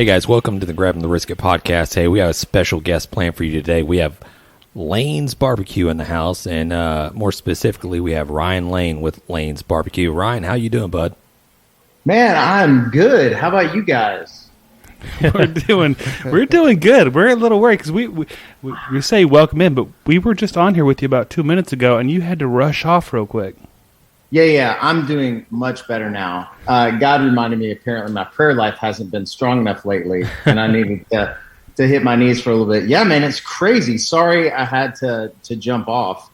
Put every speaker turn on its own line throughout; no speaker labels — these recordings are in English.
Hey guys, welcome to the Grabbing the Brisket podcast. Hey, we have a special guest planned for you today. We have Lanes BBQ in the house, and more specifically, we have Ryan Lane with Lanes BBQ. Ryan, how you doing, bud?
Man, I'm good. How about you guys?
We're doing good. We're a little worried because we say welcome in, but we were just on here with you about 2 minutes ago, and you had to rush off real quick.
Yeah, I'm doing much better now. God reminded me, apparently my prayer life hasn't been strong enough lately, and I needed to hit my knees for a little bit. Yeah, man, it's crazy. Sorry I had to jump off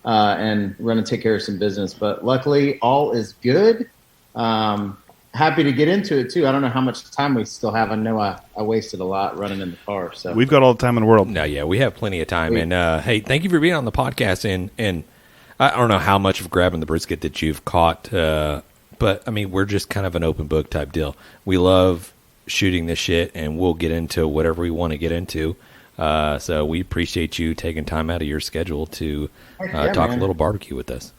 and run and take care of some business, but luckily all is good. Happy to get into it, too. I don't know how much time we still have. I know I wasted a lot running in the car. So
we've got all the time in the world.
No, yeah, we have plenty of time. And, hey, thank you for being on the podcast, and I don't know how much of Grabbing the Brisket that you've caught, but, I mean, we're just kind of an open book type deal. We love shooting this shit, and we'll get into whatever we want to get into. So we appreciate you taking time out of your schedule to talk a little barbecue with us.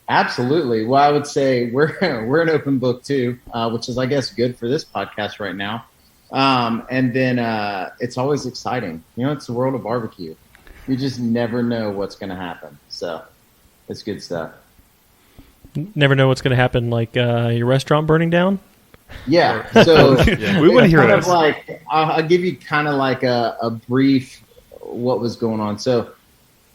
Absolutely. Well, I would say we're an open book, too, which is, I guess, good for this podcast right now. And then it's always exciting. You know, it's the world of barbecue. You just never know what's going to happen. So it's good stuff.
Never know what's going to happen, like your restaurant burning down?
Yeah. So
we want to hear this.
Like, I'll give you kind of like a brief what was going on. So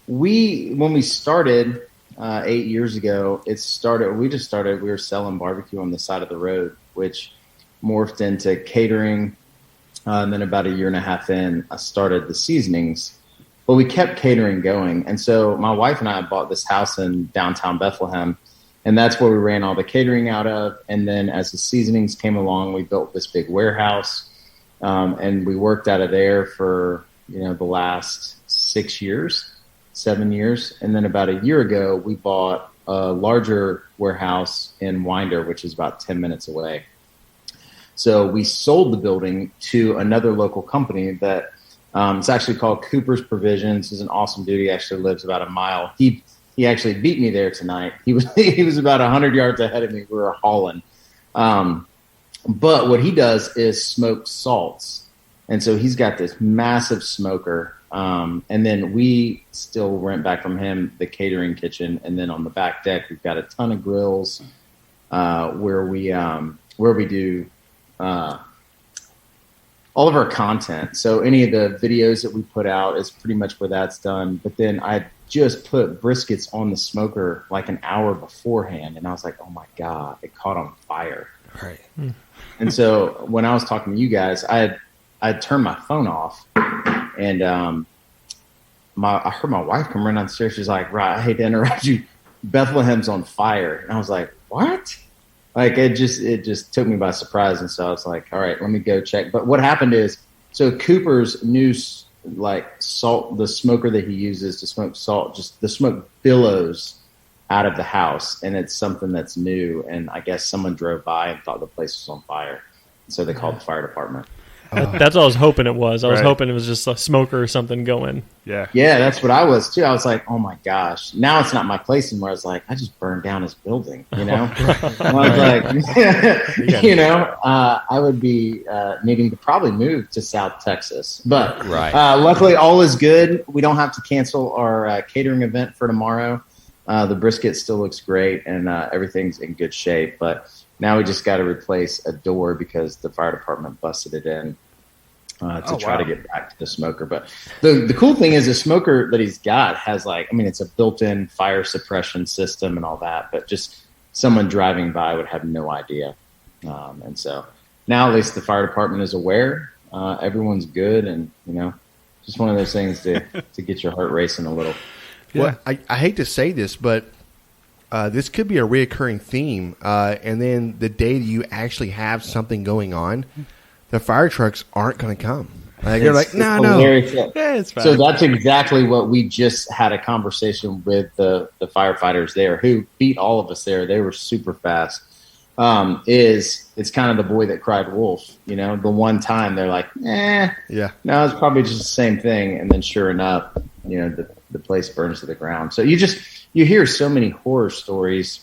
when we started 8 years ago, we were selling barbecue on the side of the road, which morphed into catering. And then about a year and a half in, I started the Seasonings. But we kept catering going. And so my wife and I bought this house in downtown Bethlehem, and that's where we ran all the catering out of. And then as the Seasonings came along, we built this big warehouse, and we worked out of there for, the last 7 years. And then about a year ago, we bought a larger warehouse in Winder, which is about 10 minutes away. So we sold the building to another local company that it's actually called Cooper's Provisions. He's an awesome dude. He actually lives about a mile. He actually beat me there tonight. He was about 100 yards ahead of me. We were hauling. But what he does is smoke salts. And so he's got this massive smoker. And then we still rent back from him the catering kitchen. And then on the back deck, we've got a ton of grills where we do all of our content. So any of the videos that we put out is pretty much where that's done. But then I just put briskets on the smoker like an hour beforehand. And I was like, oh my God, it caught on fire.
Right.
And so when I was talking to you guys, I had turned my phone off, and I heard my wife come running downstairs. She's like, right, I hate to interrupt you. Bethlehem's on fire. And I was like, what? Like it just took me by surprise, and so I was like, all right, let me go check. But what happened is, so Cooper's new salt, the smoker that he uses to smoke salt, just the smoke billows out of the house, and it's something that's new. And I guess someone drove by and thought the place was on fire, so they called the fire department.
That's what I was hoping it was. I was hoping it was just a smoker or something going.
Yeah, that's what I was too. I was like, oh my gosh, now it's not my place anymore. I was like, I just burned down his building, I was like, I would be needing to probably move to South Texas. But luckily all is good. We don't have to cancel our catering event for tomorrow. The brisket still looks great, and everything's in good shape. But now we just got to replace a door because the fire department busted it in to try to get back to the smoker. But the cool thing is the smoker that he's got has it's a built-in fire suppression system and all that, but just someone driving by would have no idea. And so now at least the fire department is aware. Everyone's good, and, just one of those things to get your heart racing a little.
Well, I hate to say this, but this could be a reoccurring theme. And then the day that you actually have something going on, the fire trucks aren't going to come. You're like, no.
Yeah, it's fine.
So that's exactly what we just had a conversation with the firefighters there who beat all of us there. They were super fast. It's kind of the boy that cried wolf. The one time they're like, no, it's probably just the same thing. And then sure enough, the place burns to the ground. So you hear so many horror stories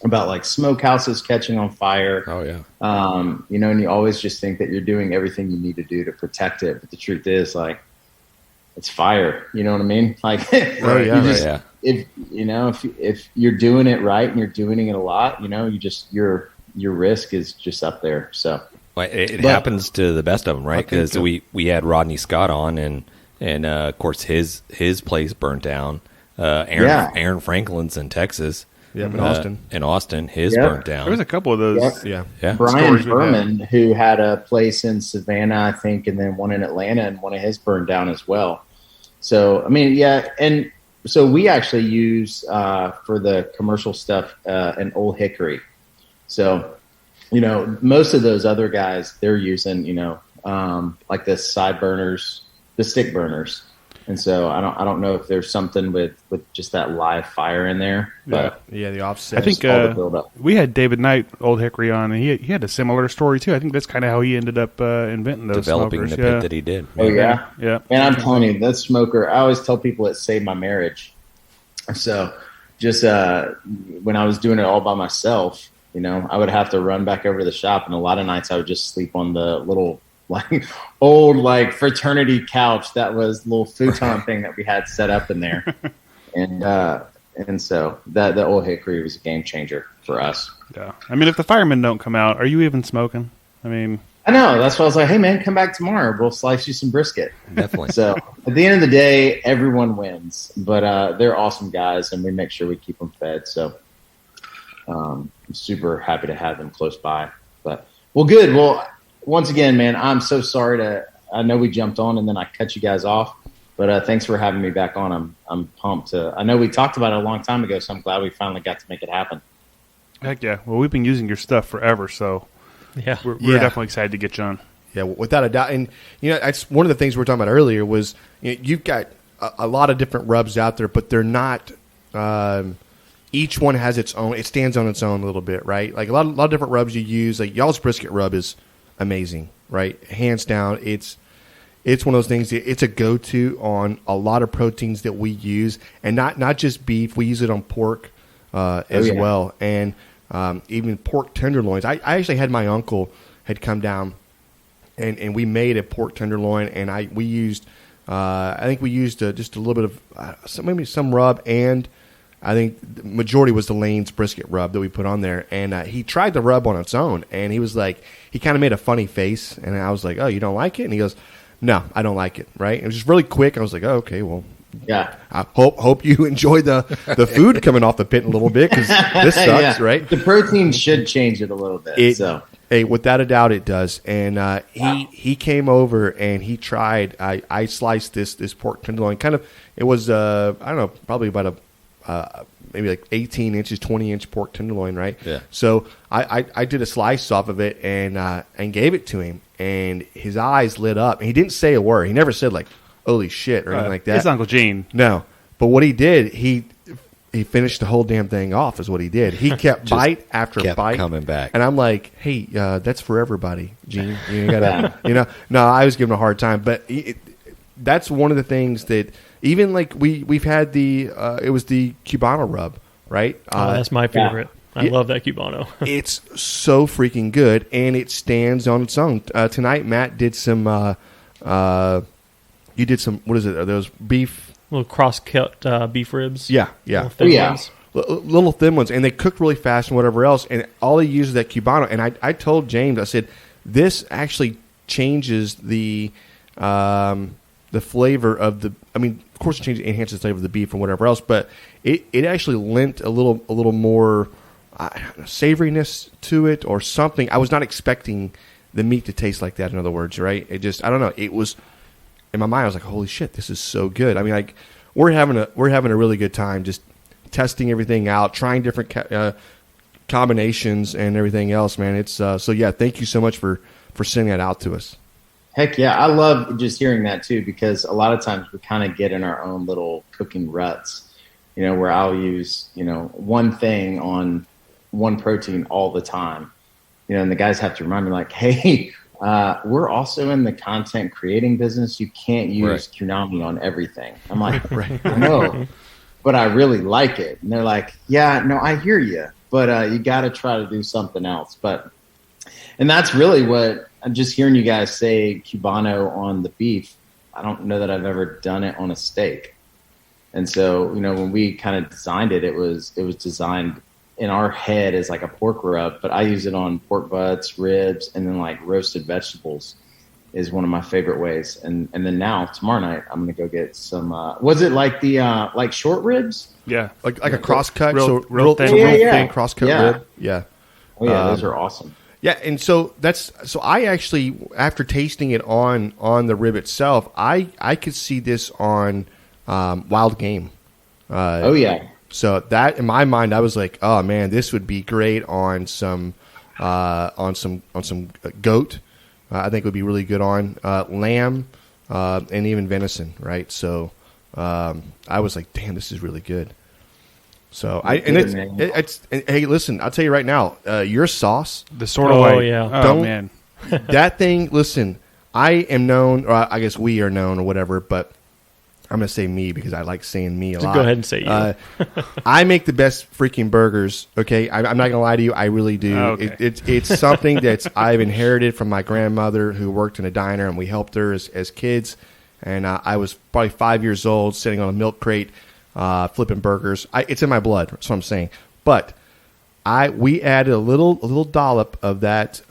about like smokehouses catching on fire.
Oh yeah.
And you always just think that you're doing everything you need to do to protect it. But the truth is, like, it's fire. You know what I mean? Like, if you're doing it right and you're doing it a lot, your risk is just up there. So
well, it happens to the best of them, right? Because we had Rodney Scott on, and of course his place burnt down. Aaron Franklin's in Texas.
Yeah, in
Austin, his burnt down.
There was a couple of those.
Yep.
Yeah.
Brian Berman, who had a place in Savannah, I think, and then one in Atlanta, and one of his burned down as well. So, I mean, yeah. And so we actually use, for the commercial stuff, an Old Hickory. So, most of those other guys, they're using, like the side burners, the stick burners. And so I don't know if there's something with just that live fire in there, but
the offset.
I think we had David Knight, Old Hickory, on, and he had a similar story too. I think that's kind of how he ended up inventing those
developing
smokers.
the pit that he did.
Oh yeah. And I'm telling you, that smoker. I always tell people it saved my marriage. So just when I was doing it all by myself, I would have to run back over to the shop, and a lot of nights I would just sleep on the little old fraternity couch that was a little futon thing that we had set up in there. And so the Old Hickory was a game changer for us.
Yeah. I mean, if the firemen don't come out, are you even smoking? I mean,
I know. That's why I was like, hey man, come back tomorrow. We'll slice you some brisket.
Definitely.
So at the end of the day, everyone wins, but they're awesome guys, and we make sure we keep them fed. So I'm super happy to have them close by. But good. Well, once again, man, I'm so sorry I know we jumped on and then I cut you guys off, but thanks for having me back on. I'm pumped I know we talked about it a long time ago, so I'm glad we finally got to make it happen.
Heck yeah. Well, we've been using your stuff forever, so
yeah,
we're definitely excited to get you on.
Yeah, without a doubt. And, that's one of the things we were talking about earlier was you've got a lot of different rubs out there, but they're not each one has its own. It stands on its own a little bit, right? Like a lot of different rubs you use. Like y'all's brisket rub is amazing, right? Hands down, it's one of those things. It's a go-to on a lot of proteins that we use, and not just beef. We use it on pork as well, and even pork tenderloins. I actually had my uncle had come down, and we made a pork tenderloin, and we used I think we used just a little bit of maybe some rub, and I think the majority was the Lanes brisket rub that we put on there. And he tried the rub on its own, and he was like, he kind of made a funny face. And I was like, oh, you don't like it? And he goes, no, I don't like it. Right? It was just really quick. I was like, oh, okay, well,
yeah.
I hope you enjoy the food coming off the pit a little bit, because this sucks, right?
The protein should change it a little bit.
Hey, without a doubt, it does. And he came over and he tried. I sliced this pork tenderloin. Kind of, it was I don't know, probably about maybe like 18 inches, 20-inch pork tenderloin, right?
Yeah.
So I did a slice off of it and gave it to him, and his eyes lit up. And he didn't say a word. He never said like, "Holy shit" or anything like that.
It's Uncle Gene.
No, but what he did, he finished the whole damn thing off. Is what he did. He kept bite after bite
coming back,
and I'm like, "Hey, that's for everybody, Gene. You gotta, No, I was giving him a hard time, but that's one of the things that. Even like we've had it was the Cubano rub, right?
That's my favorite. I love that Cubano.
It's so freaking good, and it stands on its own. Tonight, Matt did some. You did some. What is it? Are those beef?
Little cross-cut beef ribs.
Yeah.
Little thin ones.
Little thin ones, and they cook really fast and whatever else. And all he uses that Cubano. And I told James, I said, this actually changes the flavor of the. I mean, of course, it enhances the flavor of the beef and whatever else, but it actually lent a little more savoriness to it or something. I was not expecting the meat to taste like that. In other words, right? It just, I don't know. It was in my mind. I was like, holy shit, this is so good. I mean, like we're having a really good time just testing everything out, trying different combinations and everything else. Man, it's so yeah. Thank you so much for sending that out to us.
Heck yeah. I love just hearing that too, because a lot of times we kind of get in our own little cooking ruts, where I'll use, one thing on one protein all the time, and the guys have to remind me like, hey, we're also in the content creating business. You can't use Kunami on everything. I'm like, I know, but I really like it. And they're like, yeah, no, I hear you. but you got to try to do something else. And that's really what I'm just hearing you guys say Cubano on the beef. I don't know that I've ever done it on a steak. And so, when we kind of designed it, it was designed in our head as like a pork rub, but I use it on pork butts, ribs, and then like roasted vegetables is one of my favorite ways. And then now tomorrow night, I'm going to go get some, was it like the, like short ribs?
Yeah.
Like a cross cut,
real thin.
Thin cross cut rib. Yeah.
Oh yeah, those are awesome.
Yeah, and so I actually, after tasting it on the rib itself, I could see this on wild game.
Oh yeah.
So that in my mind, I was like, oh man, this would be great on some goat. I think it would be really good on lamb and even venison, right? So I was like, damn, this is really good. So hey, listen, I'll tell you right now, your sauce,
The sort of way.
yeah.
Oh, man.
that thing. Listen, I am known, or I guess we are known, or whatever. But I'm gonna say me because I like saying me a lot.
Go ahead and say you.
I make the best freaking burgers. Okay, I'm not gonna lie to you. I really do.
Okay.
It's something that I've inherited from my grandmother, who worked in a diner, and we helped her as kids. And I was probably 5 years old, sitting on a milk crate, flipping burgers. It's in my blood. That's what I'm saying. But we added a little dollop of that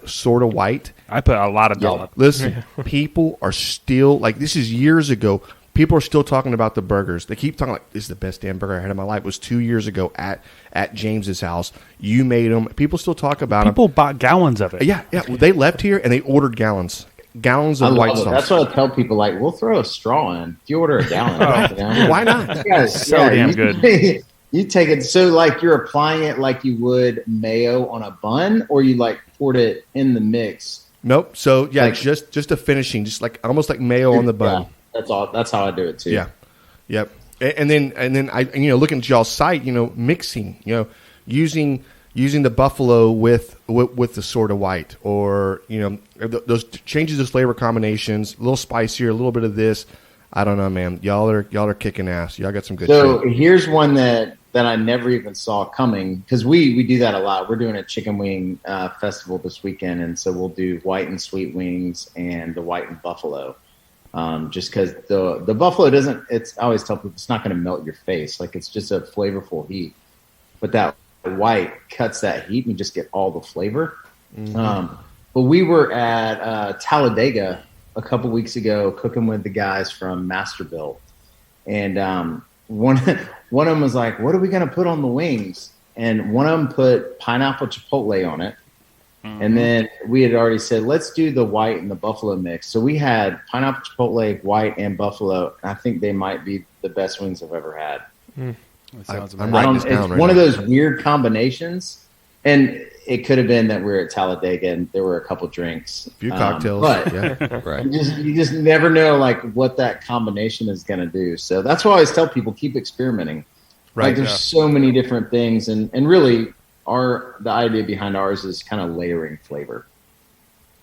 sort of white.
I put a lot of dollop.
Listen, people are still like, this is years ago. People are still talking about the burgers. They keep talking like, this is the best damn burger I had in my life. It was 2 years ago at James's house. You made them. People still talk about them.
People bought gallons of it.
Yeah. Well, they left here and they ordered gallons of white sauce.
That's what I tell people. Like, we'll throw a straw in if you order a gallon.
Why not?
So damn good.
You take it. So like you're applying it like you would mayo on a bun, or you like poured it in the mix.
Nope. So yeah,
Like-
just a finishing, just like almost like mayo on the bun.
Yeah, that's all. That's how I do it too.
Yeah. Yep. And then I looking at y'all's site, mixing, using the buffalo with the sort of white, or those changes those flavor combinations, a little spicier, a little bit of this. I don't know, man. Y'all are kicking ass. Y'all got some good
So
shit.
here's one that I never even saw coming, because we do that a lot. We're doing a chicken wing festival this weekend, and so we'll do white and sweet wings and the white and buffalo. Just because the buffalo doesn't, I always tell people it's not going to melt your face. Like, it's just a flavorful heat. But that white cuts that heat and you just get all the flavor.
Mm-hmm.
But we were at Talladega a couple weeks ago cooking with the guys from Masterbuilt. And one of them was like, what are we going to put on the wings? And one of them put pineapple chipotle on it. Mm-hmm. And then we had already said, let's do the white and the buffalo mix. So we had pineapple chipotle, white, and buffalo. And I think they might be the best wings I've ever had.
That sounds
I'm
amazing.
writing this
It's
down right
one of
now.
those weird combinations. And it could have been that we were at Talladega and there were a couple drinks.
A few cocktails.
But
Yeah.
Right.
you just never know like what that combination is going to do. So that's why I always tell people, keep experimenting.
Right.
Like, there's so many different things. And really the idea behind ours is kind of layering flavor.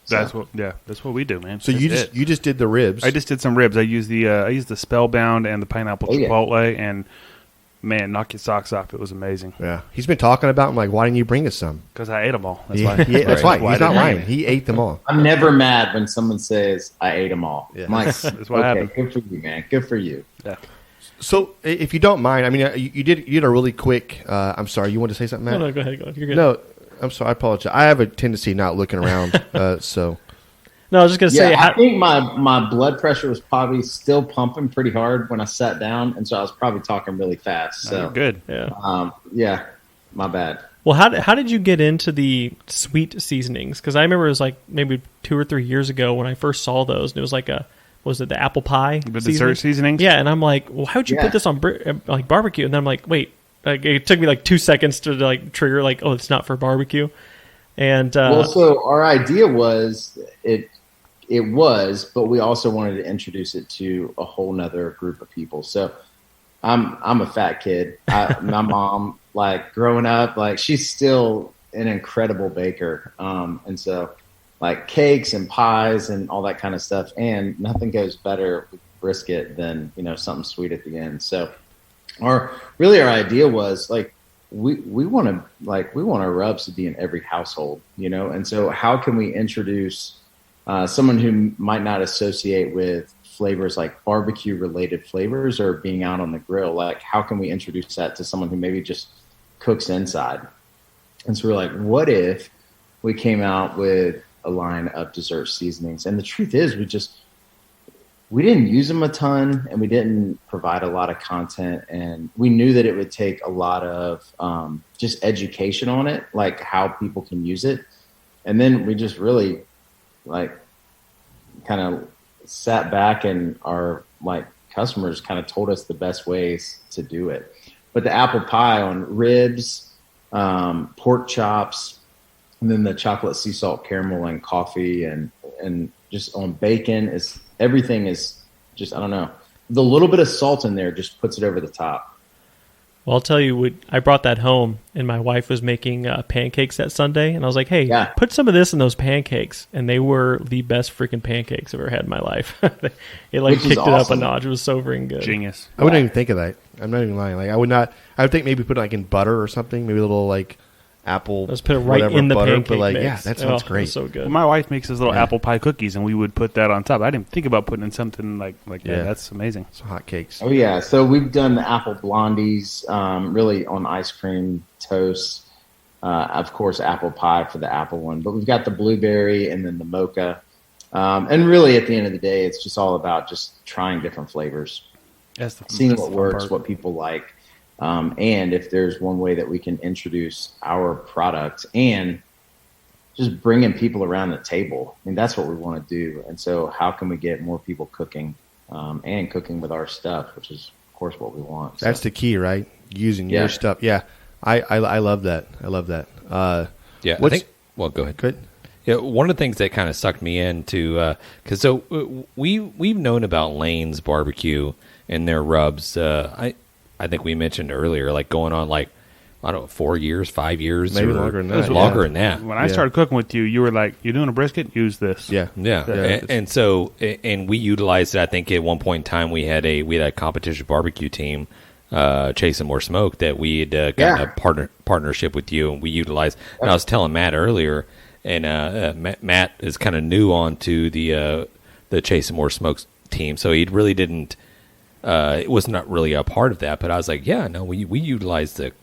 That's what we do, man.
So you just did the ribs.
I just did some ribs. I used the Spellbound and the pineapple chipotle, and man, knock your socks off. It was amazing.
Yeah. He's been talking about. I'm like, why didn't you bring us some?
Because I ate them all. That's
Yeah,
why.
that's why. He's not
I
lying.
didn't.
He ate them all.
I'm never mad when someone says I ate them all.
Yeah.
I'm like,
That's what
okay,
happened.
good for you, man. Good for you.
Yeah.
So, if you don't mind, I mean, you did a really quick. I'm sorry, you want to say something, Matt?
No, go ahead. You're good.
No, I'm sorry. I apologize. I have a tendency of not looking around. So,
No, I was just going to say,
I think my blood pressure was probably still pumping pretty hard when I sat down, and so I was probably talking really fast.
No,
So
you're good.
yeah.
My bad.
Well, how did you get into the sweet seasonings? Because I remember it was like maybe 2 or 3 years ago when I first saw those, and it was like was it the apple pie?
The dessert seasonings?
Yeah, and I'm like, well, how'd you put this on like barbecue? And then I'm like, wait, like it took me like 2 seconds to like trigger like, oh, it's not for barbecue. And
So our idea was it was, but we also wanted to introduce it to a whole nother group of people. So I'm a fat kid. My mom, like growing up, like she's still an incredible baker. And so like cakes and pies and all that kind of stuff. And nothing goes better with brisket than, something sweet at the end. So our idea was like, we want our rubs to be in every household, and so how can we introduce someone who might not associate with flavors like barbecue related flavors or being out on the grill? Like, how can we introduce that to someone who maybe just cooks inside? And so we're like, what if we came out with a line of dessert seasonings? And the truth is, we didn't use them a ton, and we didn't provide a lot of content, and we knew that it would take a lot of just education on it, like how people can use it. And then we just really kind of sat back, and our customers kind of told us the best ways to do it. But the apple pie on ribs, pork chops, and then the chocolate sea salt caramel and coffee, and just on bacon everything is just, I don't know. The little bit of salt in there just puts it over the top.
Well, I'll tell you, I brought that home, and my wife was making pancakes that Sunday, and I was like, hey, put some of this in those pancakes. And they were the best freaking pancakes I've ever had in my life. It kicked it up a notch. It was so freaking good.
Genius.
I wouldn't even think of that. I'm not even lying. I would think maybe put it in butter or something, maybe a little apple.
Let's put it right in the
butter,
pancake
but
mix.
Yeah, that sounds great.
It's so good.
Well, my wife makes those little apple pie cookies, and we would put that on top. I didn't think about putting in something like that. That's amazing.
So hot cakes.
Oh yeah, so we've done the apple blondies, really on ice cream toast. Of course, apple pie for the apple one, but we've got the blueberry and then the mocha. And really, at the end of the day, it's just all about just trying different flavors, seeing what works, what people like. And if there's one way that we can introduce our product and just bringing people around the table, I mean, that's what we want to do. And so how can we get more people cooking and cooking with our stuff, which is, of course, what we want.
That's the key, right? Using your stuff. Yeah. I love that. I love that.
I think, well, go ahead.
Good.
Yeah, one of the things that kind of sucked me into, because we've known about Lanes BBQ and their rubs. I think we mentioned earlier, going on I don't know, 4 years, 5 years,
maybe longer than that.
Longer than that.
When I started cooking with you, you were like, "You're doing a brisket? Use this."
Yeah. And so we utilized it. I think at one point in time we had a competition barbecue team, Chasing More Smoke, that we had gotten a partnership with you, and we utilized. And I was telling Matt earlier, and Matt is kind of new onto the Chasing More Smoke team, so he really didn't. It was not really a part of that, but I was like, we utilized the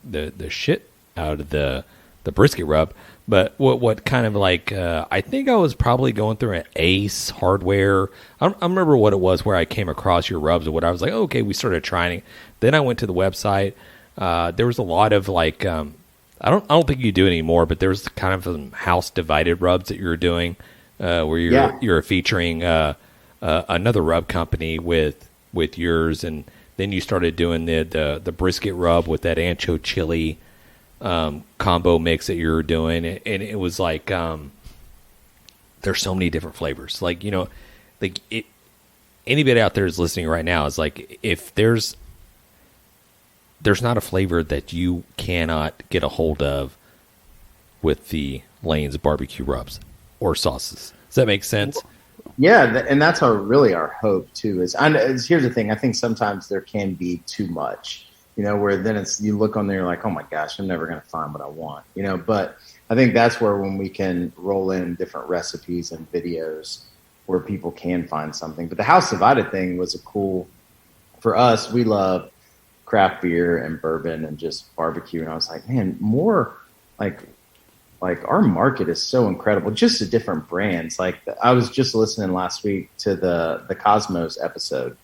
shit out of the brisket rub. But what kind of I think I was probably going through an Ace Hardware. I remember what it was where I came across your rubs, or what I was like, okay, we started trying it. Then I went to the website. There was a lot of I don't think you do it anymore, but there was kind of some house divided rubs that you were doing, where you're featuring another rub company with yours, and then you started doing the brisket rub with that ancho chili combo mix that you were doing, and it was there's so many different flavors. Anybody out there is listening right now is if there's not a flavor that you cannot get a hold of with the Lanes BBQ rubs or sauces. Does that make sense?
Yeah, and that's really our hope too. Here's the thing: I think sometimes there can be too much, where then you look on there, you're like, oh my gosh, I'm never going to find what I want, But I think that's where when we can roll in different recipes and videos where people can find something. But the house divided thing was for us. We love craft beer and bourbon and just barbecue, and I was like, man, more our market is so incredible, just the different brands. I was just listening last week to the Cosmos episode.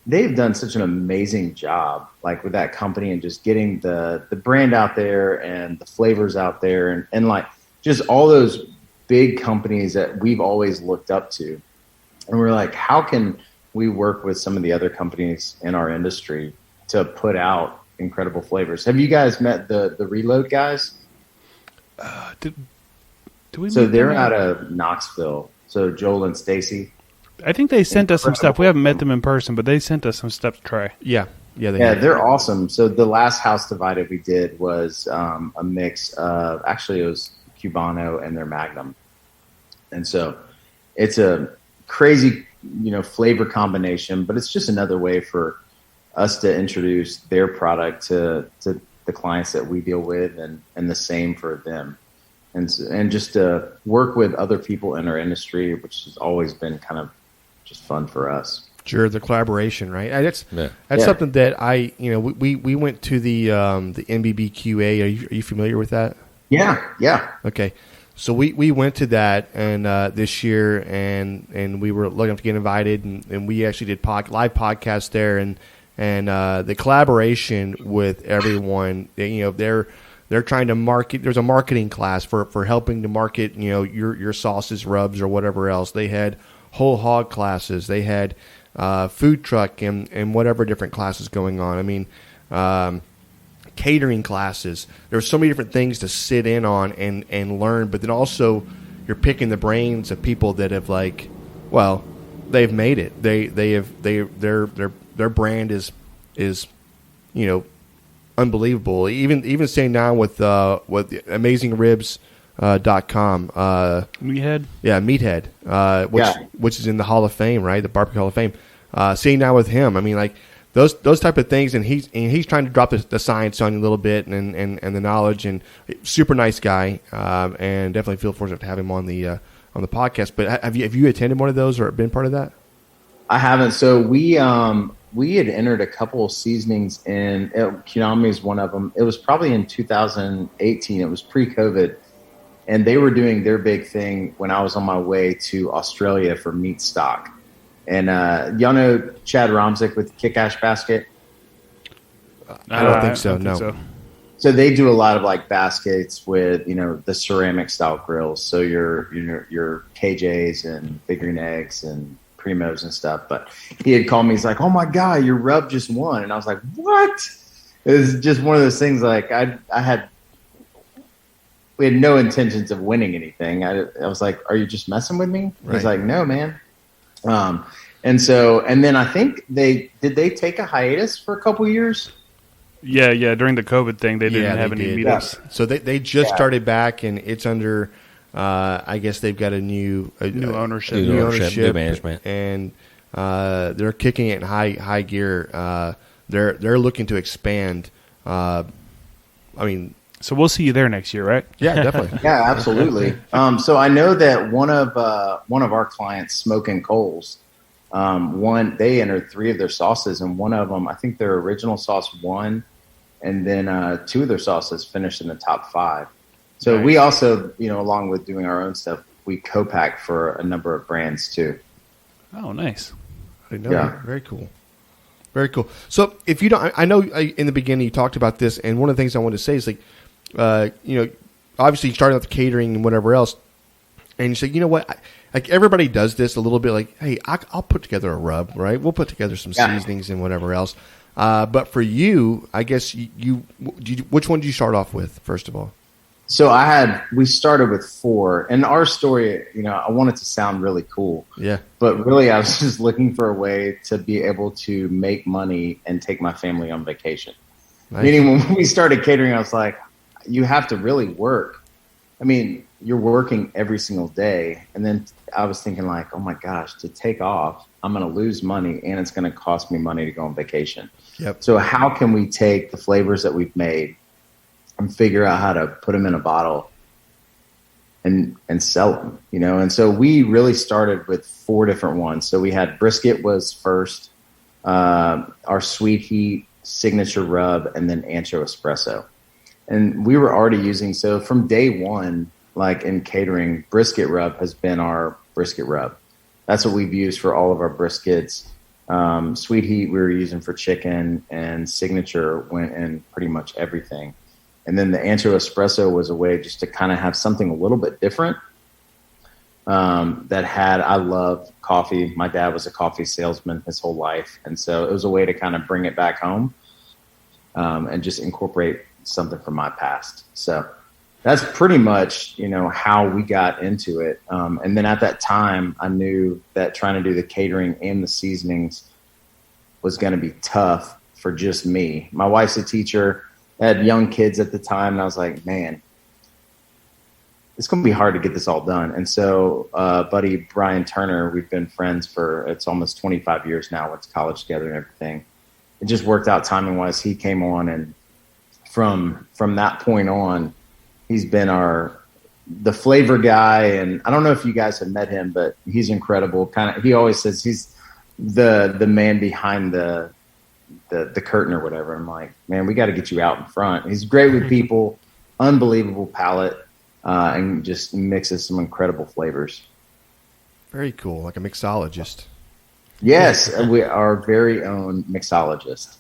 They've done such an amazing job, with that company and just getting the brand out there and the flavors out there and just all those big companies that we've always looked up to. And we're like, how can we work with some of the other companies in our industry to put out incredible flavors? Have you guys met the Reload guys?
Do we?
So they're out of Knoxville. So Joel and Stacy.
I think they sent us some stuff. We haven't met them in person, but they sent us some stuff to try.
Yeah,
they're awesome. So the last House Divided we did was a mix of, actually it was Cubano and their Magnum, and so it's a crazy flavor combination, but it's just another way for us to introduce their product to the clients that we deal with, and the same for them. And just to work with other people in our industry, which has always been kind of just fun for us.
Sure, the collaboration, right? That's something that we went to the NBBQA. Are you familiar with that?
Yeah.
Okay, so we went to that and this year, and we were lucky enough to get invited, and we actually did live podcasts there, and the collaboration with everyone. They're trying to market. There's a marketing class for helping to market, your sauces, rubs, or whatever else. They had whole hog classes. They had food truck and whatever different classes going on. I mean, catering classes. There's so many different things to sit in on and learn. But then also, you're picking the brains of people that have they've made it. Their brand is unbelievable. Even sitting down with AmazingRibs.com.
Meathead?
Yeah, Meathead, which is in the Hall of Fame, right? The Barbecue Hall of Fame. Sitting down with him, I mean, like those type of things, and he's trying to drop the science on you a little bit and the knowledge, and super nice guy, and definitely feel fortunate to have him on the podcast. But have you attended one of those or been part of that?
I haven't. So we had entered a couple of seasonings in Kunami is one of them. It was probably in 2018. It was pre-COVID. And they were doing their big thing when I was on my way to Australia for meat stock. And y'all know Chad Romzik with Kick-Ash Basket?
I don't think so, no.
So they do a lot of like baskets with, the ceramic style grills. So your KJs and Big Green Eggs and Primos and stuff. But he had called me. He's like, "Oh my God, your rub just won." And I was like, "What?" It was just one of those things. Like we had no intentions of winning anything. I was like, "Are you just messing with me?" Right. He's like, "No, man." And then I think they take a hiatus for a couple years.
Yeah. During the COVID thing, they didn't have any meetups.
Yeah. So they just started back, and it's under. I guess they've got a new
ownership,
new management,
and they're kicking it in high gear. They're looking to expand.
So we'll see you there next year, right?
Yeah, definitely.
Yeah, absolutely. So I know that one of our clients, Smoking Coals, they entered 3 of their sauces, and one of them, I think their original sauce won, and then 2 of their sauces finished in the top 5. So nice. We also, along with doing our own stuff, we co-pack for a number of brands too.
Oh, nice.
I know. Yeah. Very cool. Very cool. So if you don't, I know in the beginning you talked about this, and one of the things I wanted to say is obviously you started out the catering and whatever else, and you say, you know what, like everybody does this a little bit, like, hey, I'll put together a rub, right? We'll put together some seasonings and whatever else. But for you, I guess which one did you start off with first of all?
So we started with 4, and our story, I want it to sound really cool.
Yeah.
But really I was just looking for a way to be able to make money and take my family on vacation. Nice. Meaning when we started catering, I was like, you have to really work. I mean, you're working every single day. And then I was thinking like, oh my gosh, to take off, I'm going to lose money and it's going to cost me money to go on vacation.
Yep.
So how can we take the flavors that we've made and figure out how to put them in a bottle and sell them, And so we really started with 4 different ones. So we had brisket was first, our sweet heat, signature rub, and then ancho espresso. And we were already using, so from day one, like in catering, brisket rub has been our brisket rub. That's what we've used for all of our briskets. Sweet heat we were using for chicken, and signature went in pretty much everything. And then the ancho espresso was a way just to kind of have something a little bit different. I love coffee. My dad was a coffee salesman his whole life. And so it was a way to kind of bring it back home and just incorporate something from my past. So that's pretty much, how we got into it. And then at that time, I knew that trying to do the catering and the seasonings was going to be tough for just me. My wife's a teacher. I had young kids at the time, and I was like, man, it's going to be hard to get this all done. And so buddy Brian Turner, we've been friends for, it's almost 25 years now, went to college together and everything. it just worked out timing wise. He came on, and from that point on, he's been the flavor guy. And I don't know if you guys have met him, but he's incredible. He always says he's the man behind the curtain or whatever. I'm like, man, we got to get you out in front. He's great with people, unbelievable palate, and just mixes some incredible flavors.
Very cool, like a mixologist.
Yes, we are our very own mixologist,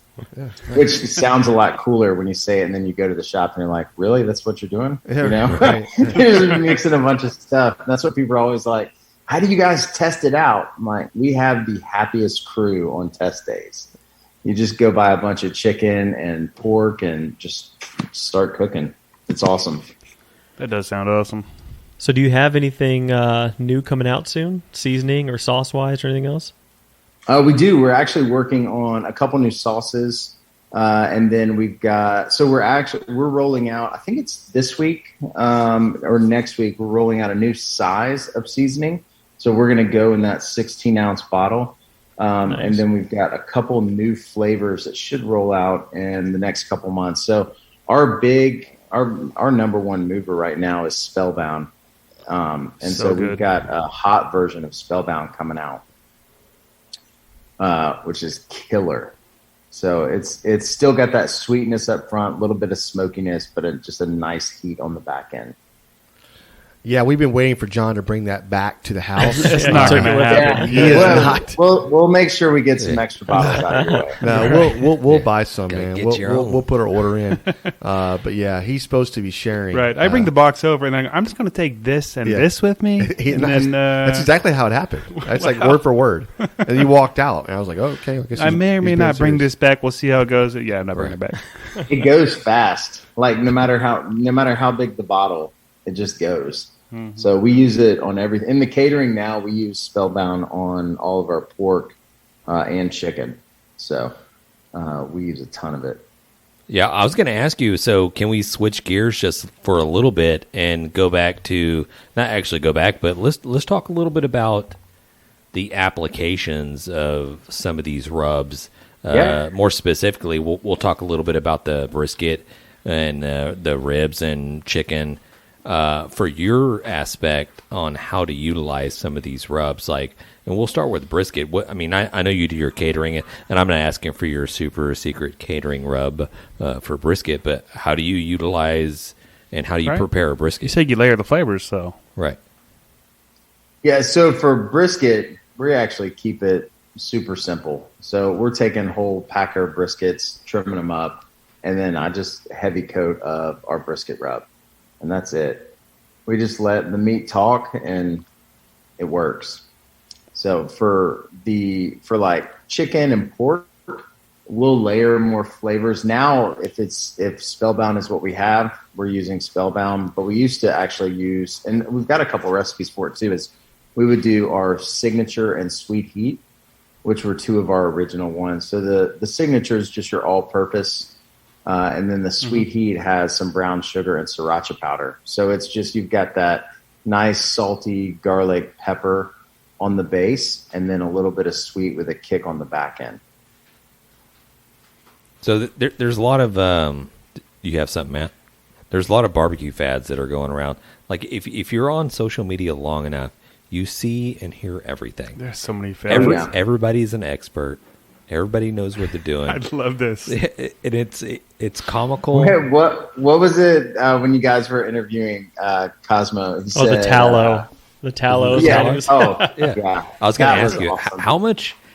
which sounds a lot cooler when you say it, and then you go to the shop and you're like, really? That's what you're doing? You know,
right.
You're mixing a bunch of stuff. And that's what people are always like, how do you guys test it out? I'm like, we have the happiest crew on test days. You just go buy a bunch of chicken and pork and just start cooking. It's awesome.
That does sound awesome.
So do you have anything new coming out soon, seasoning or sauce-wise or anything else?
We do. We're actually working on a couple new sauces. And then we're rolling out, I think it's this week or next week, we're rolling out a new size of seasoning. So we're going to go in that 16-ounce bottle. Nice. And then we've got a couple new flavors that should roll out in the next couple months. So our number one mover right now is Spellbound. So we've got a hot version of Spellbound coming out, which is killer. So it's still got that sweetness up front, a little bit of smokiness, but just a nice heat on the back end.
Yeah, we've been waiting for John to bring that back to the house.
It's not going to happen.
We'll make sure we get some extra bottles out of your way.
No, we'll buy some, man. We'll put our order in. But yeah, he's supposed to be sharing.
Right. I bring the box over, and I'm just going to take this and this with me. And then,
that's exactly how it happened. It's like word for word. And he walked out, and I was like, oh, okay. I guess
I may or may not bring this back. We'll see how it goes. Yeah, I'm not bringing it back.
It goes fast. Like no matter how big the bottle, it just goes. Mm-hmm. So we use it on everything. In the catering now, we use Spellbound on all of our pork and chicken. So we use a ton of it.
Yeah, I was going to ask you, so can we switch gears just for a little bit and go back to, not actually go back, but let's talk a little bit about the applications of some of these rubs. More specifically, we'll talk a little bit about the brisket and the ribs and chicken. For your aspect on how to utilize some of these rubs, and we'll start with brisket. I know you do your catering, and I'm not asking for your super secret catering rub for brisket, but how do you utilize and how do you prepare a brisket?
You said you layer the flavors, so.
Right.
Yeah, so for brisket, we actually keep it super simple. So we're taking whole packer briskets, trimming them up, and then I just heavy coat of our brisket rub. And that's it. We just let the meat talk, and it works. So for chicken and pork, we'll layer more flavors. Now, if Spellbound is what we have, we're using Spellbound. But we used to actually use, and we've got a couple recipes for it too, is we would do our signature and sweet heat, which were two of our original ones. So the signature is just your all-purpose. And then the sweet heat has some brown sugar and sriracha powder. So it's just, you've got that nice salty garlic pepper on the base and then a little bit of sweet with a kick on the back end.
So there's a lot of, you have something, Matt? There's a lot of barbecue fads that are going around. Like if you're on social media long enough, you see and hear everything.
There's so many fads.
Everybody's an expert. Everybody knows what they're doing.
I love this.
And it's comical.
Okay, what was it when you guys were interviewing Cosmo?
The tallow. The tallow.
Yeah.
Yeah. I was going to ask you, awesome.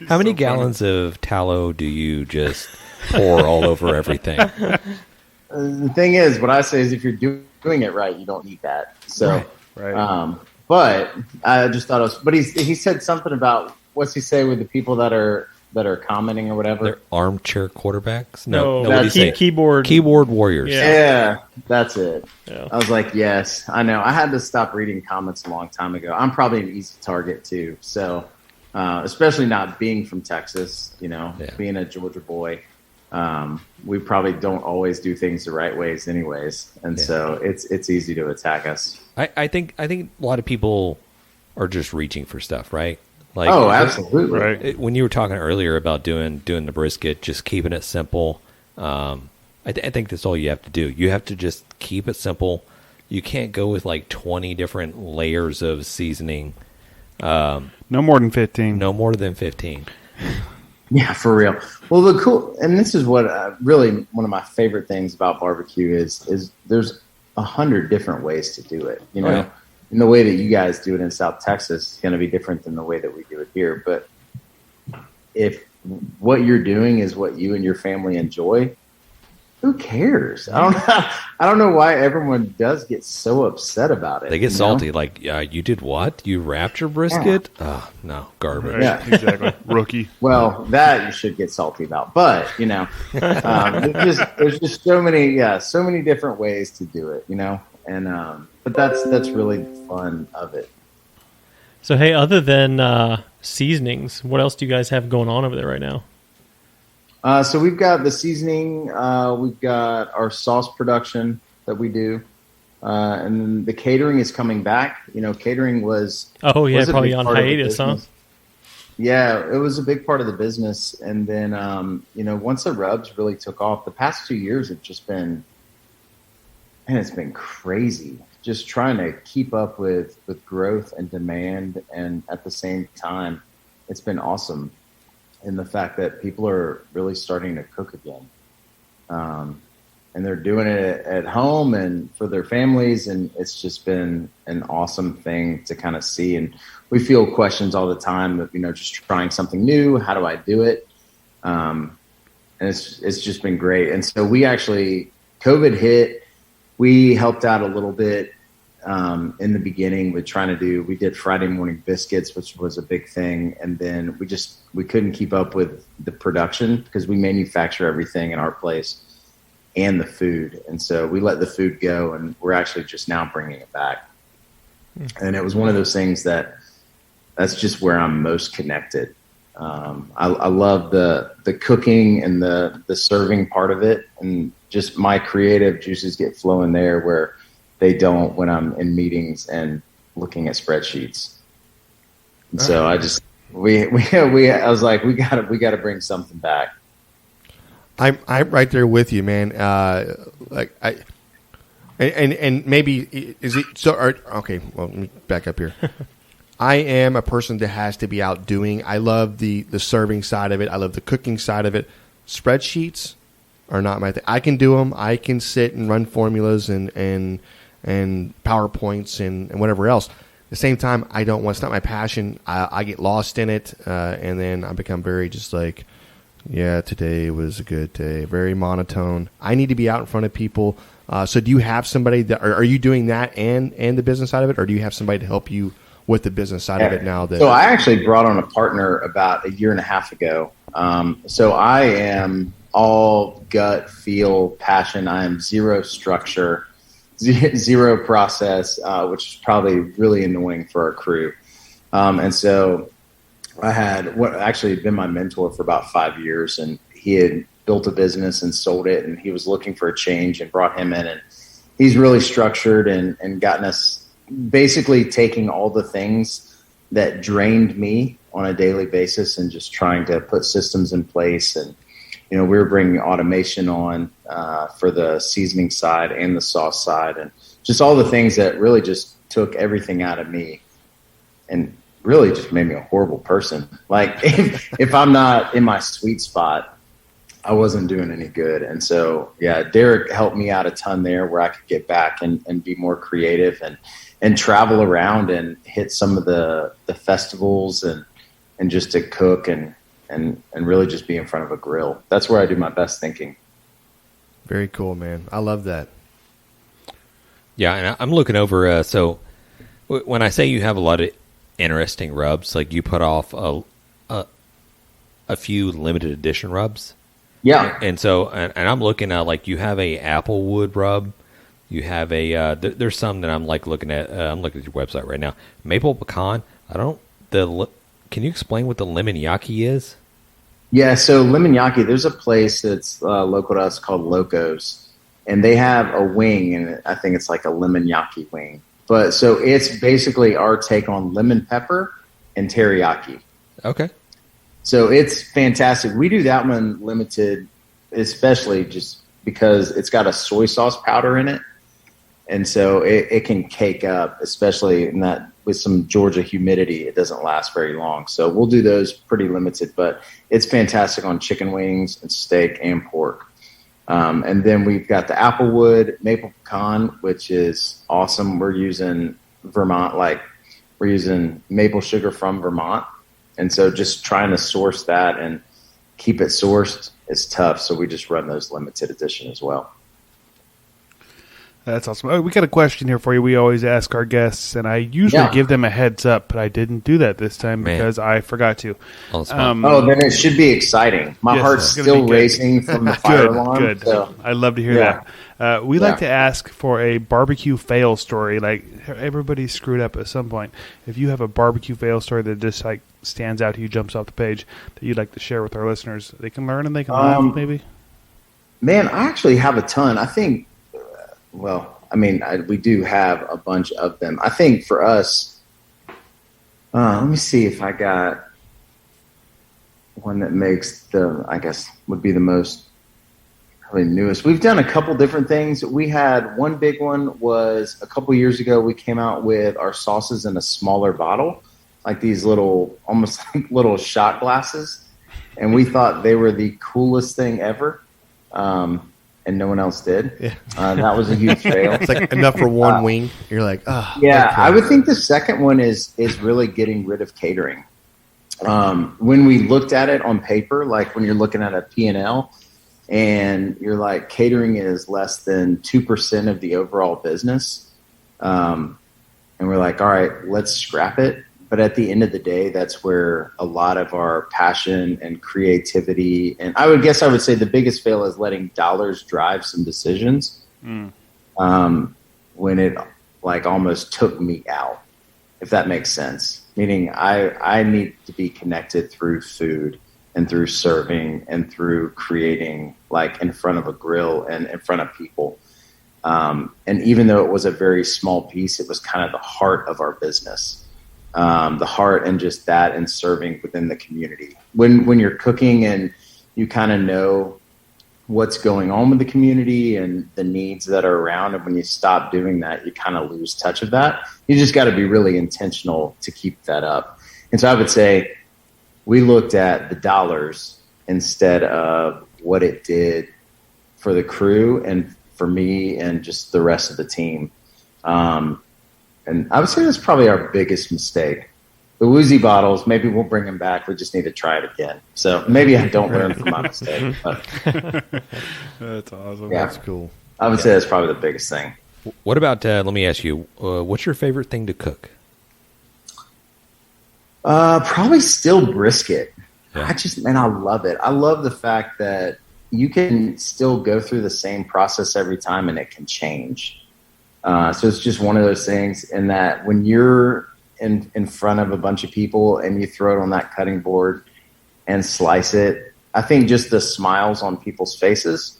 How many gallons of tallow do you just pour all over everything?
The thing is, what I say is if you're doing it right, you don't need that. So,
right.
But I just thought it was, but he said something about, what's he say with the people that are commenting or whatever?
They're armchair quarterbacks?
No,
what do you say? Keyboard warriors.
Yeah, that's it. Yeah. I was like, yes, I know. I had to stop reading comments a long time ago. I'm probably an easy target too. So, especially not being from Texas, being a Georgia boy, we probably don't always do things the right ways anyways. And so it's easy to attack us.
I think a lot of people are just reaching for stuff, right? Like,
oh, absolutely.
Right.
When you were talking earlier about doing the brisket, just keeping it simple, I think that's all you have to do. You have to just keep it simple. You can't go with like 20 different layers of seasoning.
No more than 15.
No more than 15.
Yeah, for real. Well, and this is what really one of my favorite things about barbecue is there's 100 different ways to do it. You know,
Right.
And the way that you guys do it in South Texas is going to be different than the way that we do it here. But if what you're doing is what you and your family enjoy, who cares? I don't know why everyone does get so upset about it.
They get salty. Like, you did what? You wrapped your brisket? Oh, no, garbage.
Right.
Yeah.
Exactly. Rookie.
Well, that you should get salty about, but there's just so many different ways to do it, and but that's really the fun of it.
So, hey, other than seasonings, what else do you guys have going on over there right now?
So we've got the seasoning, we've got our sauce production that we do, and then the catering is coming back. Catering was
probably on
part of the
hiatus, huh?
business. Yeah, it was a big part of the business, and then once the rubs really took off, the past 2 years have just been, and it's been crazy. Just trying to keep up with growth and demand, and at the same time, it's been awesome. In the fact that people are really starting to cook again. And they're doing it at home and for their families. And it's just been an awesome thing to kind of see. And we field questions all the time of, just trying something new. How do I do it? And it's just been great. And so COVID hit, we helped out a little bit in the beginning with we did Friday morning biscuits, which was a big thing. And then we couldn't keep up with the production because we manufacture everything in our place and the food. And so we let the food go, and we're actually just now bringing it back. And it was one of those things that's just where I'm most connected. I love the cooking and the serving part of it, and just my creative juices get flowing there where they don't when I'm in meetings and looking at spreadsheets. And so I was like, we gotta bring something back.
I'm right there with you, man. And maybe is it so? Okay, well, let me back up here. I am a person that has to be out doing. I love the serving side of it. I love the cooking side of it. Spreadsheets are not my thing. I can do them. I can sit and run formulas and PowerPoints and whatever else. At the same time, I don't want. It's not my passion. I get lost in it, and then I become very just like, yeah, today was a good day. Very monotone. I need to be out in front of people. So, do you have somebody that are you doing that and the business side of it, or do you have somebody to help you with the business side of it now?
So, I actually brought on a partner about a year and a half ago. So, I am all gut, feel, passion. I am zero structure. Zero process, which is probably really annoying for our crew. And so I had what actually been my mentor for about 5 years, and he had built a business and sold it, and he was looking for a change, and brought him in, and he's really structured and gotten us basically taking all the things that drained me on a daily basis and just trying to put systems in place. And we were bringing automation on for the seasoning side and the sauce side, and just all the things that really just took everything out of me and really just made me a horrible person. Like if I'm not in my sweet spot, I wasn't doing any good. And so, yeah, Derek helped me out a ton there where I could get back and be more creative and travel around and hit some of the festivals and just to cook and really just be in front of a grill. That's where I do my best thinking.
Very cool, man. I love that.
Yeah, and I'm looking over. So when I say you have a lot of interesting rubs, like you put off a few limited edition rubs.
Yeah.
And so, and I'm looking at, like, you have a applewood rub. You have a, there's some that I'm like looking at, I'm looking at your website right now. Maple pecan. Can you explain what the lemon yaki is?
Yeah. So lemon yaki, there's a place that's local to us called Locos, and they have a wing, and I think it's like a lemon yaki wing. But so it's basically our take on lemon pepper and teriyaki.
Okay.
So it's fantastic. We do that one limited, especially just because it's got a soy sauce powder in it. And so it can cake up, especially in that with some Georgia humidity. It doesn't last very long. So we'll do those pretty limited, but it's fantastic on chicken wings and steak and pork. And then we've got the Applewood Maple Pecan, which is awesome. We're using Vermont, we're using maple sugar from Vermont. And so just trying to source that and keep it sourced is tough. So we just run those limited edition as well.
That's awesome. We got a question here for you. We always ask our guests, and I usually give them a heads up, but I didn't do that this time because I forgot to.
Then it should be exciting. My heart's still racing from the fire alarm.
Good. So. I'd love to hear that. We like to ask for a barbecue fail story. Like, everybody screwed up at some point. If you have a barbecue fail story that just stands out to you, jumps off the page, that you'd like to share with our listeners, they can learn and they can laugh, maybe.
Man, I actually have a ton. I think. We do have a bunch of them. I think for us, let me see if I got one that would be the most probably newest. We've done a couple different things. We had one big one was a couple years ago. We came out with our sauces in a smaller bottle, like these almost like little shot glasses. And we thought they were the coolest thing ever. And no one else did. Yeah. That was a huge fail.
It's like enough for one wing. You're like, oh.
Yeah, okay. I would think the second one is really getting rid of catering. When we looked at it on paper, like when you're looking at a P&L, and you're like, catering is less than 2% of the overall business. And we're like, all right, let's scrap it. But at the end of the day, that's where a lot of our passion and creativity, and I would say the biggest fail is letting dollars drive some decisions. When it almost took me out, if that makes sense. Meaning I need to be connected through food and through serving and through creating in front of a grill and in front of people. And even though it was a very small piece, it was kind of the heart of our business. The heart and just that and serving within the community. When you're cooking and you kind of know what's going on with the community and the needs that are around, and when you stop doing that, you kind of lose touch of that. You just got to be really intentional to keep that up. And so I would say we looked at the dollars instead of what it did for the crew and for me and just the rest of the team. And I would say that's probably our biggest mistake. The Woozy bottles, maybe we'll bring them back. We just need to try it again. So maybe I don't learn from my mistake. But
that's awesome.
Yeah.
That's cool.
I would say that's probably the biggest thing.
What about, let me ask you, what's your favorite thing to cook?
Probably still brisket.
Yeah.
I love it. I love the fact that you can still go through the same process every time and it can change. So it's just one of those things in that when you're in front of a bunch of people and you throw it on that cutting board and slice it, I think just the smiles on people's faces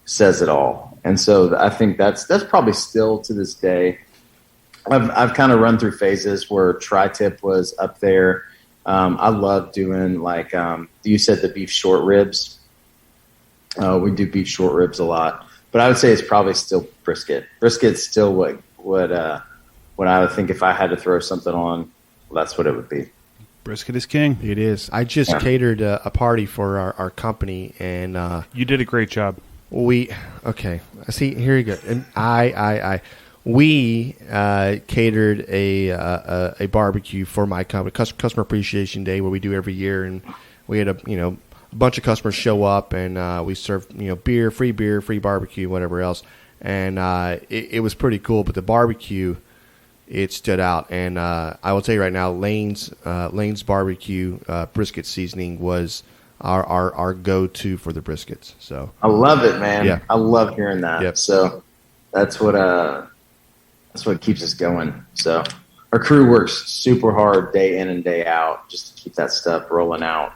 says it all. And so I think that's probably still to this day. I've kind of run through phases where tri-tip was up there. I love doing you said the beef short ribs. We do beef short ribs a lot. But I would say it's probably still brisket. Brisket's still what I would think if I had to throw something on, that's what it would be.
Brisket is king.
It is. I just catered a party for our company, and
you did a great job.
See, here you go. And we catered a barbecue for my company, Customer Appreciation Day, where we do every year, and we had a bunch of customers show up, and we served beer, free barbecue, whatever else, and it was pretty cool. But the barbecue, it stood out, and I will tell you right now, Lanes BBQ brisket seasoning was our go-to for the briskets. So
I love it, man.
Yeah.
I love hearing that.
Yep.
So that's what keeps us going. So our crew works super hard day in and day out just to keep that stuff rolling out.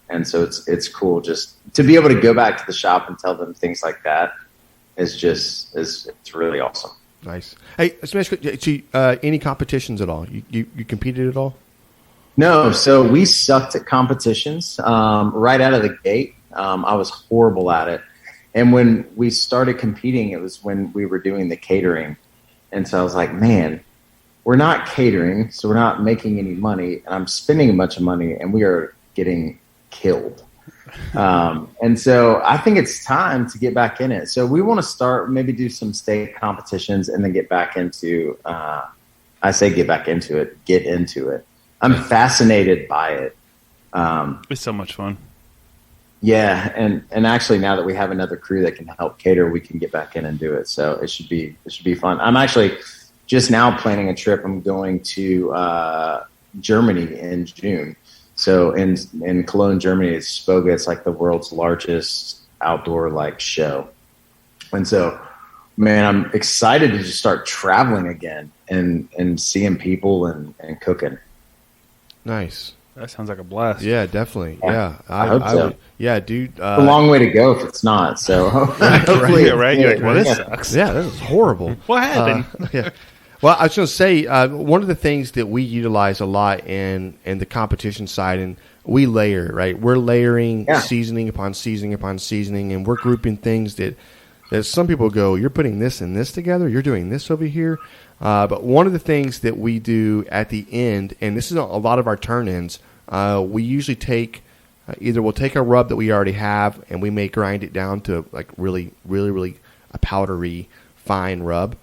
And so it's cool just to be able to go back to the shop and tell them things like that it's really awesome.
Nice. Hey, any competitions at all? You competed at all?
No, so we sucked at competitions right out of the gate. I was horrible at it. And when we started competing, it was when we were doing the catering. And so I was like, man, we're not catering, so we're not making any money. And I'm spending a bunch of money, and we are getting killed. And so I think it's time to get back in it. So we want to start, maybe do some state competitions and then get back into, I say get back into it, get into it. I'm fascinated by it.
It's so much fun.
Yeah, and actually now that we have another crew that can help cater, we can get back in and do it. So it should be fun. I'm actually just now planning a trip. I'm going to Germany in June. So in Cologne, Germany, it's Spoga. It's like the world's largest outdoor like show. And so, man, I'm excited to just start traveling again and seeing people and cooking.
Nice.
That sounds like a blast.
Yeah, definitely. Yeah,
I hope so.
would, yeah, dude.
It's a long way to go if it's not. So
right. You're like, well, this sucks.
Yeah, this is horrible.
What happened?
Yeah. Well, I was going to say one of the things that we utilize a lot in the competition side, and we layer, right? We're layering seasoning upon seasoning upon seasoning, and we're grouping things that some people go, you're putting this and this together, you're doing this over here. But one of the things that we do at the end, and this is a lot of our turn-ins, we usually take either we'll take a rub that we already have and we may grind it down to like really, really, really a powdery, fine rub.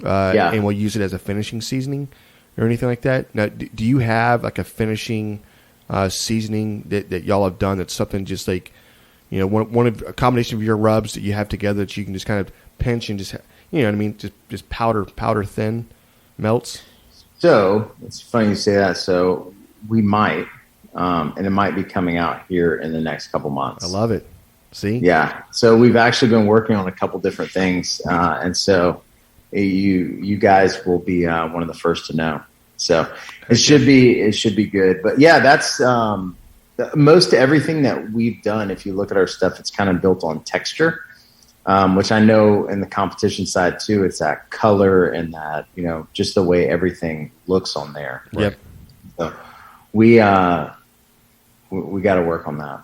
And we'll use it as a finishing seasoning or anything like that. Now, do you have like a finishing seasoning that y'all have done that's something just like, you know, one of a combination of your rubs that you have together that you can just kind of pinch and just, you know what I mean, just powder thin melts?
So it's funny you say that. So we might, and it might be coming out here in the next couple months.
I love it. See?
Yeah. So we've actually been working on a couple different things, and so you guys will be one of the first to know. So it should be good. But yeah, that's most everything that we've done. If you look at our stuff, it's kind of built on texture, which I know in the competition side too. It's that color and that, you know, just the way everything looks on there.
Yep.
So we got to work on that.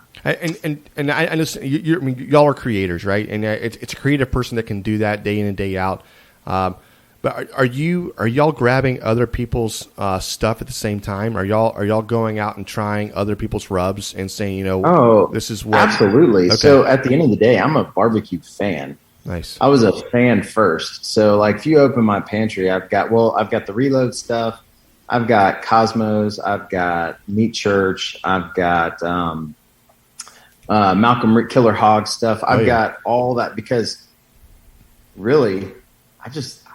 And I understand I mean, y'all are creators, right? And it's a creative person that can do that day in and day out. But are y'all grabbing other people's stuff at the same time? Are y'all going out and trying other people's rubs and saying, you know, this is what?
Absolutely.
Okay.
So at the end of the day, I'm a barbecue fan.
Nice.
I was a fan first. So like if you open my pantry, I've got the Reload stuff. I've got Cosmos. I've got Meat Church. I've got Malcolm Killer Hog stuff. I've got all that because really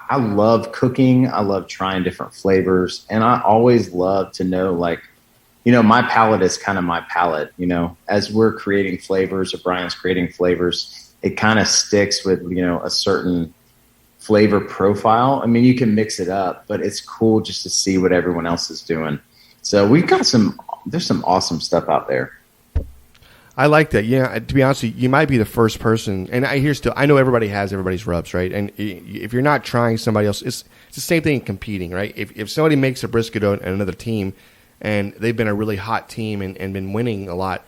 I love cooking. I love trying different flavors. And I always love to know, like, you know, my palate is kind of my palate, you know, as we're creating flavors or Brian's creating flavors, it kind of sticks with, you know, a certain flavor profile. I mean, you can mix it up, but it's cool just to see what everyone else is doing. So we've got there's some awesome stuff out there.
I like that. Yeah, to be honest with you, you might be the first person, and I know everybody has everybody's rubs, right? And if you're not trying somebody else, it's the same thing in competing, right? If somebody makes a brisket on another team, and they've been a really hot team and been winning a lot,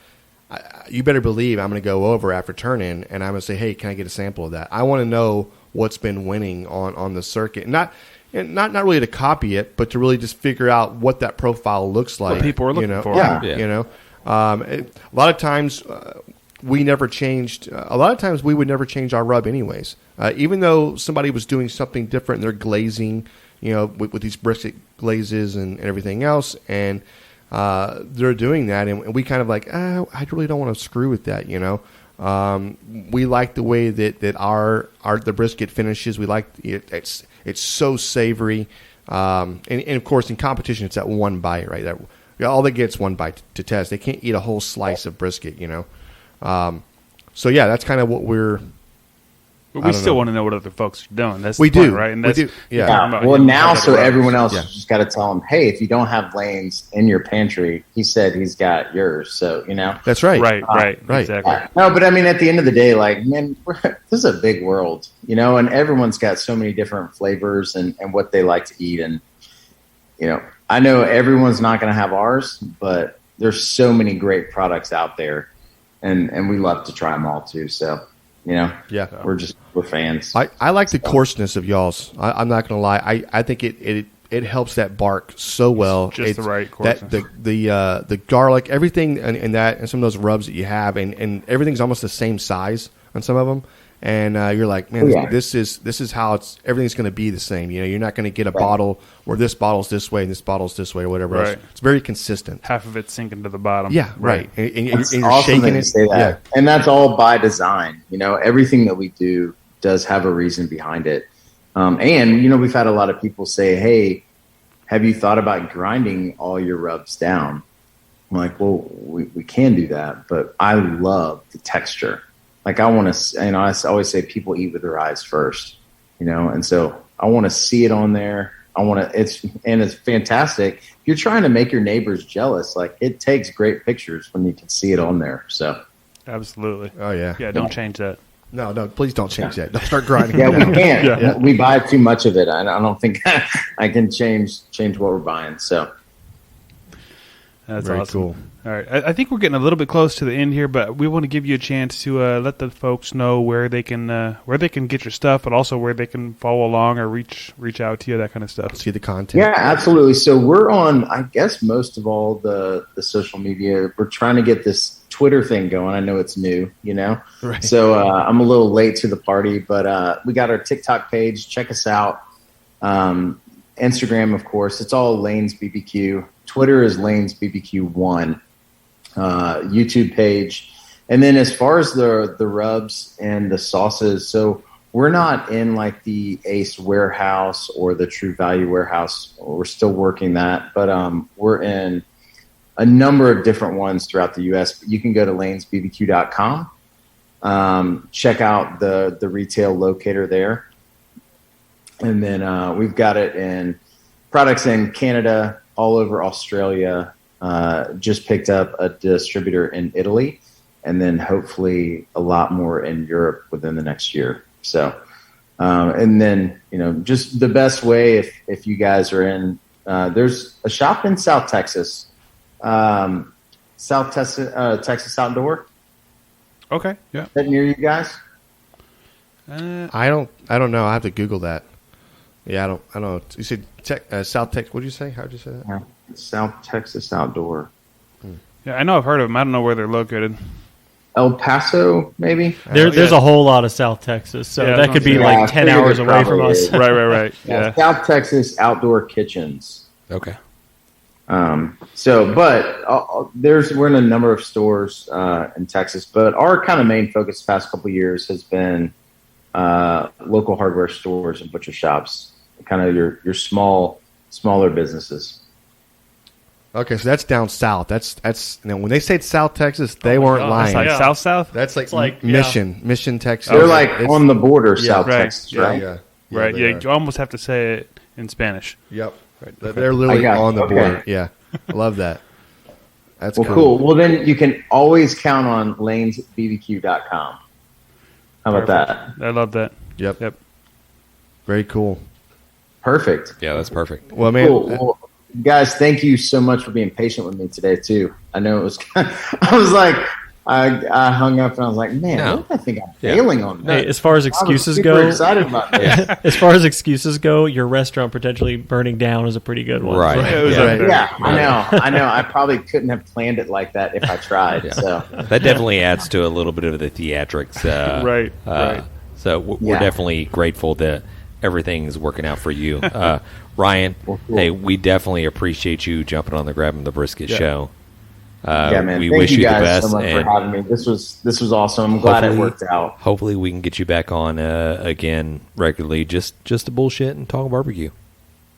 you better believe I'm going to go over after turn-in, and I'm going to say, hey, can I get a sample of that? I want to know what's been winning on the circuit. Not really to copy it, but to really just figure out what that profile looks like.
What people are looking for.
Yeah.
You know? A lot of times we never changed. A lot of times we would never change our rub anyways. Even though somebody was doing something different, they're glazing, you know, with these brisket glazes and everything else, and they're doing that, and we kind of like, I really don't want to screw with that, you know. We like the way that the brisket finishes. We like it's so savory, and of course in competition it's that one bite, right? All they get is one bite to test. They can't eat a whole slice of brisket, you know. So yeah, that's kind of what we're.
But we still want to know what other folks are doing. That's
we
the point,
do,
right? And
we
that's,
do. Yeah.
Well, now so everyone else just got to tell him, hey, if you don't have Lanes in your pantry, he said he's got yours. So you know.
That's right.
Right. Exactly.
No, but I mean, at the end of the day, like, man, this is a big world, you know, and everyone's got so many different flavors and what they like to eat, and you know. I know everyone's not going to have ours, but there's so many great products out there, and we love to try them all too. So, we're fans.
I like the coarseness of y'all's. I'm not going to lie. I think it helps that bark so well.
It's the right coarseness.
The garlic, everything, and that, and some of those rubs that you have, and everything's almost the same size on some of them. And you're like, man, this is how everything's going to be the same. You're not going to get a bottle where this bottle's this way and this bottle's this way or whatever else. It's very consistent.
Half of it's sinking to the bottom.
Yeah, right. And you're
awesome
shaking it.
Say that. Yeah. And that's all by design. Everything that we do does have a reason behind it. And we've had a lot of people say, hey, have you thought about grinding all your rubs down? I'm like, well, we can do that, but I love the texture. Like I want to, I always say people eat with their eyes first, and so I want to see it on there. It's fantastic. If you're trying to make your neighbors jealous, like it takes great pictures when you can see it on there. So
absolutely.
Oh yeah.
Yeah. Don't change that.
No, please don't change that. Don't start grinding.
Yeah, we can't. Yeah. We buy too much of it. I don't think I can change what we're buying. So
that's
very
awesome.
Cool.
All right, I think we're getting a little bit close to the end here, but we want to give you a chance to let the folks know where they can get your stuff, but also where they can follow along or reach out to you, that kind of stuff.
See the content.
Yeah, absolutely. So we're on, I guess, most of all the social media. We're trying to get this Twitter thing going. I know it's new,
Right.
So I'm a little late to the party, but we got our TikTok page. Check us out. Instagram, of course. It's all Lanes BBQ. Twitter is Lanes BBQ 1. YouTube page. And then as far as the rubs and the sauces, so we're not in like the Ace warehouse or the True Value warehouse. We're still working that, but we're in a number of different ones throughout the U.S. You can go to lanesbbq.com, check out the retail locator there. And then we've got it in products in Canada, all over Australia. Just picked up a distributor in Italy, and then hopefully a lot more in Europe within the next year. So, and then, just the best way if you guys are in, there's a shop in South Texas, Texas Outdoor.
Okay. Yeah.
Is that near you guys?
I don't know. I have to Google that. Yeah, I don't know. You said South Texas. What did you say? How did you say that?
Yeah. South Texas Outdoor.
Yeah, I know I've heard of them. I don't know where they're located.
El Paso, maybe?
There's a whole lot of South Texas, so that could be like 10 hours away from us.
Right. Yeah.
South Texas Outdoor Kitchens.
Okay.
We're in a number of stores in Texas, but our kind of main focus the past couple of years has been local hardware stores and butcher shops, kind of your smaller businesses.
Okay, so that's down south. That's when they say South Texas, they weren't lying.
That's like South.
That's like Mission, Texas.
They're like on the border, South Texas, right?
Yeah.
Right. Yeah, you almost have to say it in Spanish.
Yep. Right. They're literally on the border. Yeah, I love that. That's
cool. Well, then you can always count on lanesbbq.com. How about that?
I love that.
Yep. Very cool.
Perfect.
Yeah, that's perfect.
Well, man.
Cool. Well, guys, thank you so much for being patient with me today too. I know it was. I was like, I hung up and I was like, man, what do I think I'm failing on?
Hey, as far as excuses go,
excited about this.
As far as excuses go, your restaurant potentially burning down is a pretty good one.
Right.
Yeah, I know. I probably couldn't have planned it like that if I tried. Yeah. So
that definitely adds to a little bit of the theatrics.
Right.
So we're definitely grateful that everything's working out for you. Ryan, hey, we definitely appreciate you jumping on the Grabbing the Brisket show.
Man.
We
Thank
wish
you
you the
guys
best.
so much for having me. This was awesome. I'm glad it worked out.
Hopefully we can get you back on again regularly, just to bullshit and talk barbecue.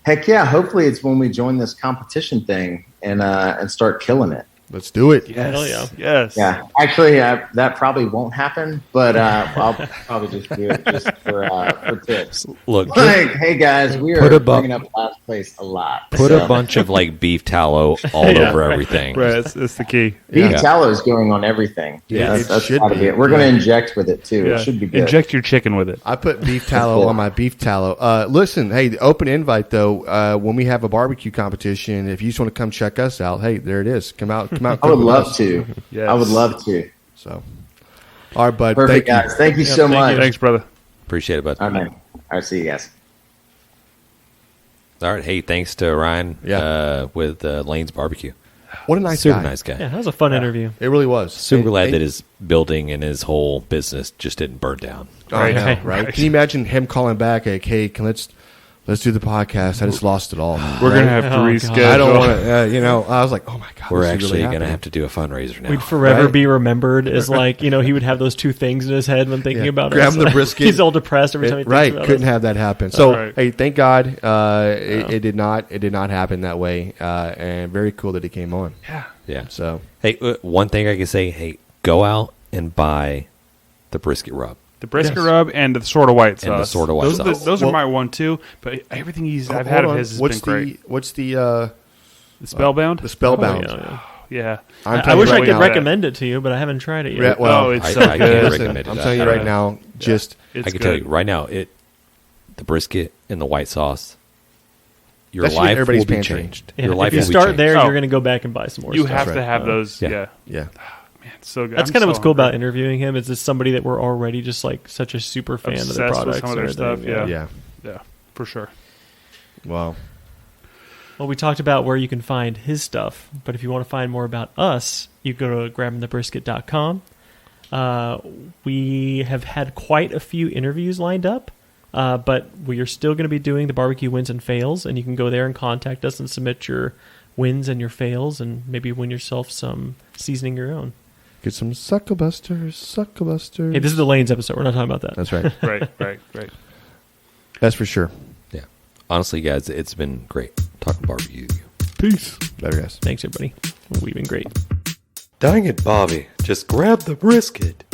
Heck yeah. Hopefully it's when we join this competition thing and start killing it.
Let's do it.
Yes.
Hell yeah.
Yes.
Yeah, actually, that probably won't happen, but I'll probably just do it just for tips.
Look,
Like, hey guys, we are bringing up last place a lot.
Put a bunch of like beef tallow all over everything.
Right, that's the key.
Beef tallow is going on everything.
Yeah,
that's
should
gotta
be.
be it. We're going to inject with it too.
Yeah.
It should be good.
Inject your chicken with it.
I put beef tallow on my beef tallow. Listen, hey, the open invite though. When we have a barbecue competition, if you just want to come check us out, hey, there it is. Come out.
I would love to.
Yes.
I would love to.
So, all right, bud.
Perfect,
Thank you.
guys. Thank you so much.
Thanks, brother.
Appreciate it, bud.
All right, man. All right, see you guys.
All right. Hey, thanks to Ryan with Lanes BBQ.
What a nice
Super
guy.
nice guy.
Yeah, that was a fun interview.
It really was.
Super
Hey,
glad
hey,
that his building and his whole business just didn't burn down.
I know,
Right,
right?
right.
Can you imagine him calling back? Like, hey, let's do the podcast. I just lost it all.
We're going to have to
Oh, God.
reschedule.
I don't want to. I was like, oh my god,
We're
this is
actually
really
going to
happening.
have to do a fundraiser now.
We'd forever
Right.
be remembered as like, he would have those two things in his head when thinking about
Grab
us.
the brisket.
He's all depressed every time he thinks
Right,
about
couldn't
us.
have that happen. So,
right.
hey, thank God, it did not happen that way, and very cool that he came on.
yeah.
So,
Hey, one thing I can say, hey, go out and buy the Brisket Rub.
The brisket rub and the sort of white sauce.
And the sort of white
those
sauce.
Those
Well-
are my one too. But everything I've
hold
had of
on.
his has
What's
been great.
What's the
The Spellbound.
the Spellbound?
Oh, yeah.
Yeah.
I'm
I
telling
wish
you
I
right
could
now-
recommend it to you, but I haven't tried it yet.
Yeah, well,
Oh, it's
I
so
can't
good.
listen,
recommend it.
I'm telling you right now, just
It's
I can
good.
tell you right now, the brisket and the white sauce, your
That should be
life
everybody's
will be
pantry.
changed.
Yeah,
Your life
if you
will be
start
changed.
there,
Oh.
you're going to go back and buy some more
You
stuff.
have
right.
to have those.
Yeah.
Yeah.
yeah.
Man, it's so good.
That's
I'm
kind of
so
what's cool
hungry.
about interviewing him is just somebody that we're already just like such a super fan of their
Obsessed with
products.
some of their
and
stuff,
everything,
yeah.
Yeah.
Yeah, for sure.
Wow.
Well, we talked about where you can find his stuff, but if you want to find more about us, you go to grabbingthebrisket.com. We have had quite a few interviews lined up, but we are still going to be doing the barbecue wins and fails, and you can go there and contact us and submit your wins and your fails, and maybe win yourself some seasoning your own.
Get some Sucklebusters.
Hey, this is the Lanes episode. We're not talking about that.
That's right.
Right.
That's for sure.
Yeah. Honestly, guys, it's been great talking barbecue with you.
Peace. Later, guys.
Thanks, everybody. We've been great.
Dang it, Bobby. Just grab the brisket.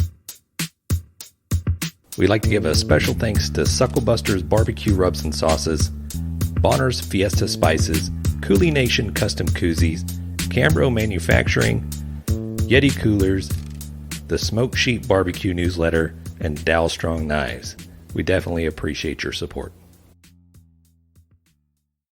We'd like to give a special thanks to Sucklebusters barbecue rubs and sauces, Bolner's Fiesta spices, CoolieNation custom koozies, Cambro Manufacturing, YETI Coolers, the Smoke Sheep Barbecue newsletter, and Dalstrong knives. We definitely appreciate your support.